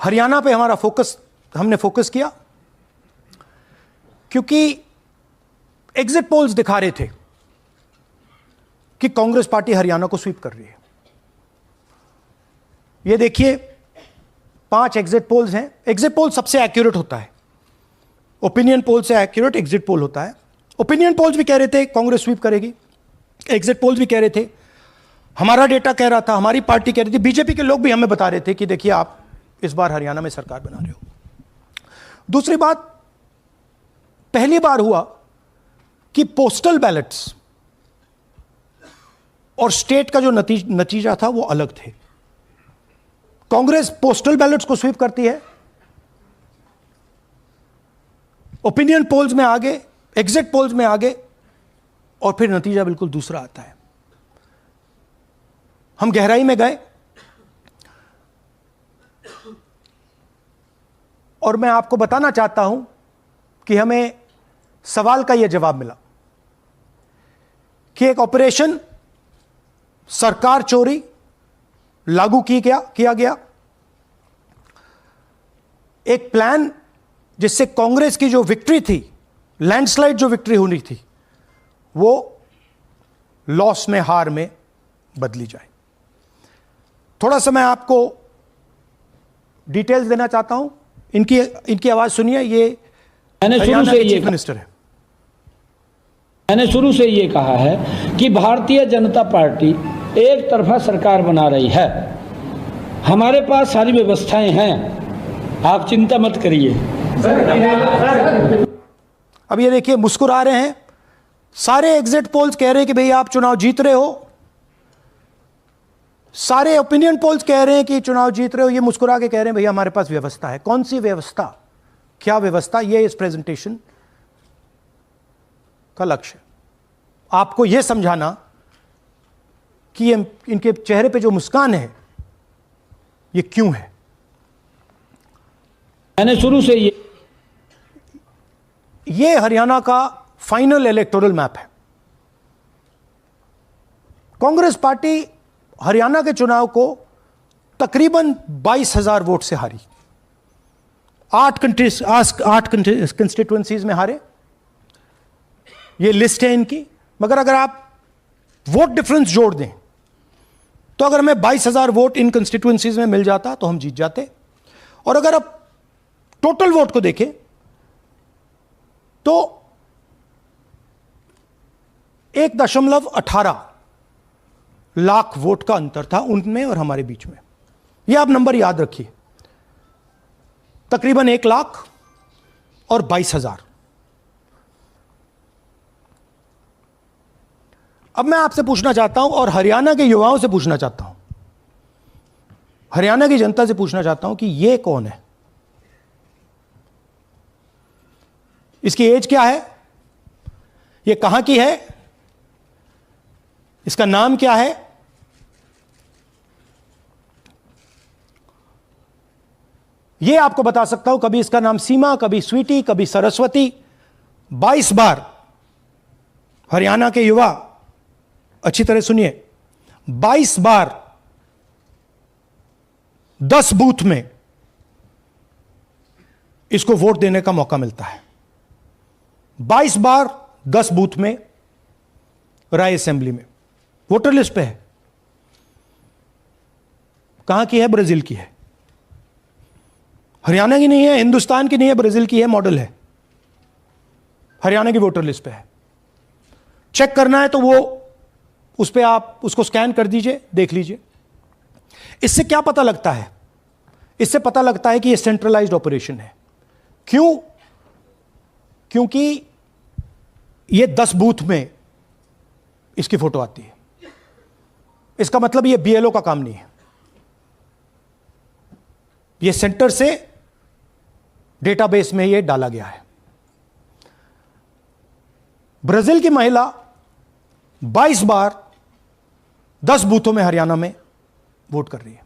हरियाणा पे हमने फोकस किया क्योंकि एग्जिट पोल्स दिखा रहे थे कि कांग्रेस पार्टी हरियाणा को स्वीप कर रही है। ये देखिए 5 एग्जिट पोल्स हैं। एग्जिट पोल सबसे एक्यूरेट होता है, ओपिनियन पोल से एक्यूरेट एग्जिट पोल होता है। ओपिनियन पोल्स भी कह रहे थे कांग्रेस स्वीप करेगी, एग्जिट पोल्स भी कह रहे थे, हमारा डेटा कह रहा था, हमारी पार्टी कह रही थी, बीजेपी के लोग भी हमें बता रहे थे कि देखिए आप इस बार हरियाणा में सरकार बना रहे हो। दूसरी बात, पहली बार हुआ कि पोस्टल बैलेट्स और स्टेट का जो नतीजा था वो अलग थे। कांग्रेस पोस्टल बैलेट्स को स्वीप करती है, ओपिनियन पोल्स में आगे, एग्जिट पोल्स में आगे, और फिर नतीजा बिल्कुल दूसरा आता है। हम गहराई में गए और मैं आपको बताना चाहता हूं कि हमें सवाल का यह जवाब मिला कि एक ऑपरेशन सरकार चोरी लागू किया गया, एक प्लान जिससे कांग्रेस की जो विक्ट्री थी, लैंडस्लाइड जो विक्ट्री होनी थी, वो लॉस में, हार में बदली जाए। थोड़ा सा मैं आपको डिटेल्स देना चाहता हूं। इनकी आवाज सुनिए। ये हरियाणा के चीफ मिनिस्टर है। मैंने शुरू से ये कहा है कि भारतीय जनता पार्टी एक तरफा सरकार बना रही है। हमारे पास सारी व्यवस्थाएं हैं, आप चिंता मत करिए। अब ये देखिए मुस्कुरा रहे हैं। सारे एग्जिट पोल्स कह रहे हैं कि भई आप चुनाव जीत रहे हो, सारे ओपिनियन पोल्स कह रहे हैं कि चुनाव जीत रहे हो। ये मुस्कुरा के कह रहे हैं भैया हमारे पास व्यवस्था है। कौन सी व्यवस्था, क्या व्यवस्था, ये इस प्रेजेंटेशन का लक्ष्य है। आपको यह समझाना कि ये इनके चेहरे पे जो मुस्कान है ये क्यों है। मैंने शुरू से ये हरियाणा का फाइनल इलेक्टोरल मैप है। कांग्रेस पार्टी हरियाणा के चुनाव को तकरीबन 22,000 वोट से हारी। 8 कंस्टिट्यूएंसीज में हारे। ये लिस्ट है इनकी। मगर अगर आप वोट डिफरेंस जोड़ दें तो अगर हमें 22,000 वोट इन कंस्टिट्यूएंसीज में मिल जाता तो हम जीत जाते। और अगर आप टोटल वोट को देखें तो 1.18 लाख वोट का अंतर था उनमें और हमारे बीच में। यह आप नंबर याद रखिए, तकरीबन 1 लाख और 22,000। अब मैं आपसे पूछना चाहता हूं और हरियाणा के युवाओं से पूछना चाहता हूं, हरियाणा की जनता से पूछना चाहता हूं कि यह कौन है, इसकी एज क्या है, यह कहां की है, इसका नाम क्या है। यह आपको बता सकता हूं, कभी इसका नाम सीमा, कभी स्वीटी, कभी सरस्वती। 22 बार हरियाणा के युवा, अच्छी तरह सुनिए, 22 बार 10 बूथ में इसको वोट देने का मौका मिलता है। 22 बार 10 बूथ में राय असेंबली में। वोटर लिस्ट पे है। कहां की है? ब्राजील की है। हरियाणा की नहीं है, हिंदुस्तान की नहीं है, ब्राजील की है, मॉडल है। हरियाणा की वोटर लिस्ट पे है। चेक करना है तो वो उस पे आप उसको स्कैन कर दीजिए, देख लीजिए। इससे क्या पता लगता है? इससे पता लगता है कि ये सेंट्रलाइज्ड ऑपरेशन है। क्यों? क्योंकि ये 10 बूथ में इसकी फोटो आती है। इसका मतलब ये बीएलओ का काम नहीं है। ये सेंटर से डेटाबेस में ये डाला गया है। ब्राजील की महिला 22 बार 10 बूथों में हरियाणा में वोट कर रही है।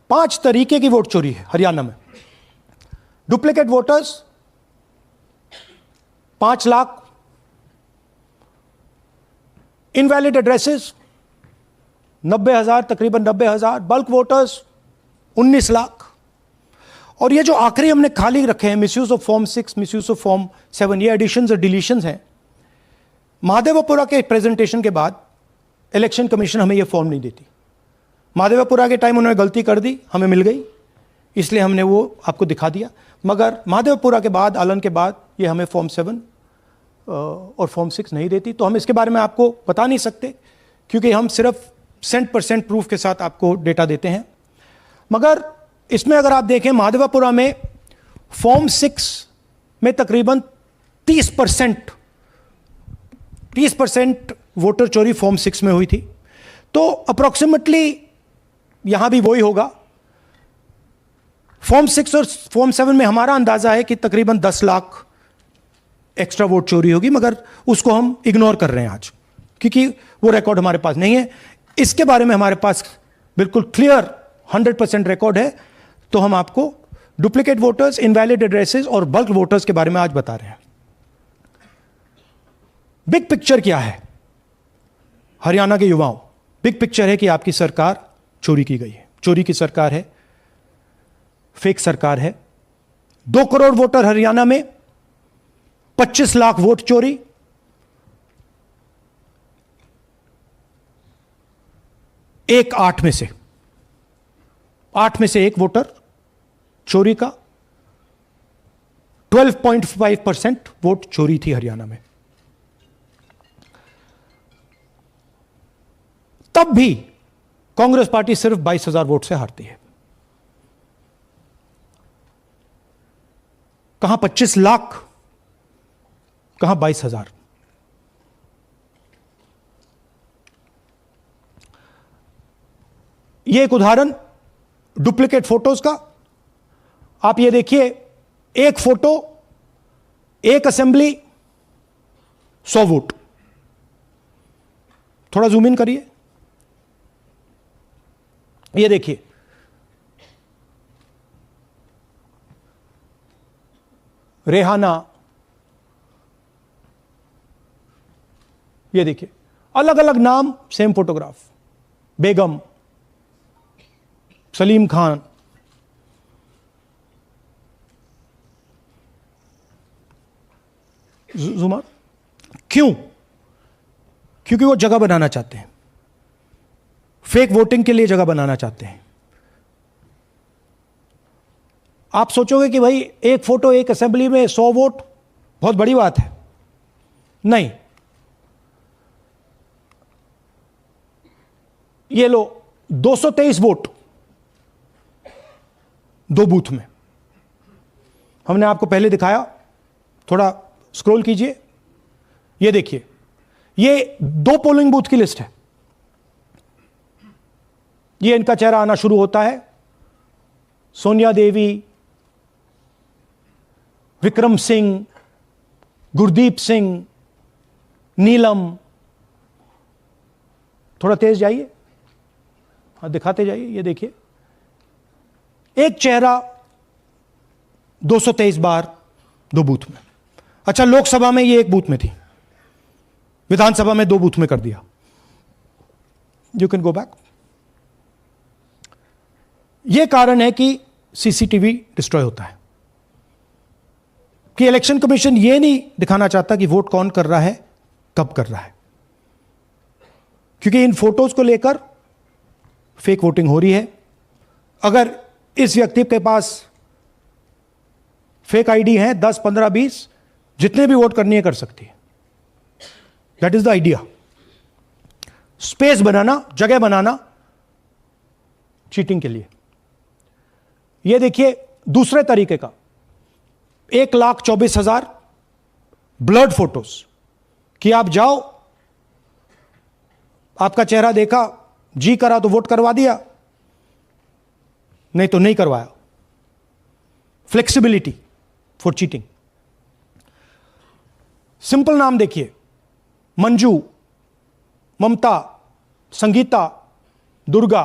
पांच तरीके की वोट चोरी है हरियाणा में। Duplicate voters 5 lakh, invalid addresses 90,000, तकरीबन 90,000, बल्क वोटर्स 19 लाख। और ये जो आखिरी हमने खाली रखे हैं, misuse of form 6, misuse of form 7, ये एडिशंस और डिलीशंस हैं। महादेवपुरा के प्रेजेंटेशन के बाद इलेक्शन कमीशन हमें ये फॉर्म नहीं देती। महादेवपुरा के टाइम उन्होंने गलती कर दी, हमें मिल गई, इसलिए हमने वो आपको दिखा दिया। मगर महादेवपुरा के बाद, आलन के बाद, ये हमें फॉर्म 7 और फॉर्म 6 नहीं देती। तो हम इसके बारे में आपको बता नहीं सकते, क्योंकि हम सिर्फ 100% प्रूफ के साथ आपको डेटा देते हैं। मगर इसमें अगर आप देखें, महादेवपुरा में फॉर्म 6 में तकरीबन 30% वोटर चोरी फॉर्म 6 में हुई थी। तो अप्रॉक्सीमेटली यहां भी वही होगा। फॉर्म 6 और फॉर्म 7 में हमारा अंदाजा है कि तकरीबन 10 लाख एक्स्ट्रा वोट चोरी होगी, मगर उसको हम इग्नोर कर रहे हैं आज, क्योंकि वो रिकॉर्ड हमारे पास नहीं है। इसके बारे में हमारे पास बिल्कुल क्लियर 100% रिकॉर्ड है। तो हम आपको डुप्लीकेट वोटर्स, इनवैलिड एड्रेसेस और बल्क वोटर्स के बारे में आज बता रहे हैं। बिग पिक्चर क्या है हरियाणा के युवाओं? बिग पिक्चर है कि आपकी सरकार चोरी की गई है, चोरी की सरकार है, फेक सरकार है। 2 करोड़ वोटर हरियाणा में, 25 लाख वोट चोरी। एक 8 में से एक वोटर चोरी का। 12.5% वोट चोरी थी हरियाणा में। तब भी कांग्रेस पार्टी सिर्फ 22,000 वोट से हारती है। कहां 25 लाख, कहां 22,000। यह एक उदाहरण डुप्लीकेट फोटोज का। आप ये देखिए, एक फोटो, एक असेंबली, 100 वोट। थोड़ा जूम इन करिए, ये देखिए, रेहाना, ये देखिए, अलग अलग नाम, सेम फोटोग्राफ। बेगम, सलीम खान, जुमर। क्यों? क्योंकि वो जगह बनाना चाहते हैं, फेक वोटिंग के लिए जगह बनाना चाहते हैं। आप सोचोगे कि भाई एक फोटो, एक असेंबली में 100 वोट बहुत बड़ी बात है। नहीं, ये लो 223 वोट 2 बूथ में। हमने आपको पहले दिखाया, थोड़ा स्क्रॉल कीजिए, ये देखिए, ये 2 पोलिंग बूथ की लिस्ट है। ये इनका चेहरा आना शुरू होता है। सोनिया देवी, विक्रम सिंह, गुरदीप सिंह, नीलम। थोड़ा तेज जाइए, हाँ दिखाते जाइए, ये देखिए, एक चेहरा 223 बार 2 बूथ में। अच्छा, लोकसभा में ये 1 बूथ में थी, विधानसभा में 2 बूथ में कर दिया। You can go back. यह कारण है कि सीसीटीवी डिस्ट्रॉय होता है, कि इलेक्शन कमीशन यह नहीं दिखाना चाहता कि वोट कौन कर रहा है, कब कर रहा है, क्योंकि इन फोटोज को लेकर फेक वोटिंग हो रही है। अगर इस व्यक्ति के पास फेक आईडी है 10, 15, 20, जितने भी वोट करनी है कर सकती है। That is the idea. Space बनाना, जगह बनाना चीटिंग के लिए। यह देखिए दूसरे तरीके का, 1,24,000 ब्लड फोटोज, कि आप जाओ, आपका चेहरा देखा, जी करा तो वोट करवा दिया, नहीं तो नहीं करवाया। Flexibility for cheating. सिंपल नाम देखिए, मंजू, ममता, संगीता, दुर्गा,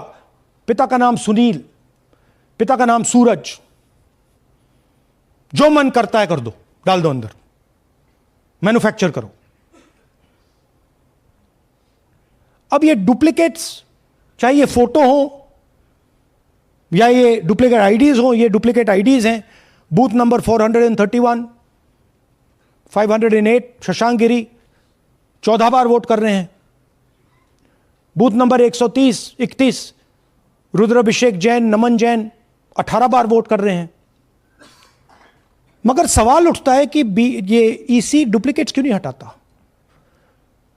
पिता का नाम सुनील, पिता का नाम सूरज। जो मन करता है कर दो, डाल दो अंदर, मैन्युफैक्चर करो। अब ये डुप्लीकेट्स चाहे ये फोटो हो या ये डुप्लीकेट आईडीज हो, ये डुप्लीकेट आईडीज हैं। बूथ नंबर 431, 508 शशांक गिरी 14 बार वोट कर रहे हैं। बूथ नंबर 130, 31 रुद्राभिषेक जैन, नमन जैन 18 बार वोट कर रहे हैं। मगर सवाल उठता है कि ये ईसी डुप्लीकेट्स क्यों नहीं हटाता?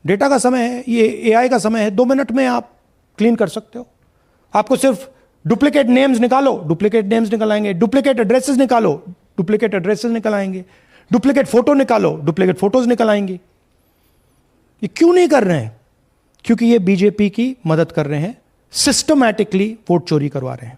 डेटा का समय है, ये एआई का समय है, 2 मिनट में आप क्लीन कर सकते हो। आपको सिर्फ डुप्लीकेट नेम्स निकालो, डुप्लीकेट नेम्स निकल आएंगे। डुप्लीकेट एड्रेसेस निकालो, डुप्लीकेट एड्रेसेस निकल आएंगे। डुप्लीकेट फोटो निकालो, डुप्लीकेट फोटोज निकल आएंगी। ये क्यों नहीं कर रहे हैं? क्योंकि ये बीजेपी की मदद कर रहे हैं, सिस्टमैटिकली वोट चोरी करवा रहे हैं।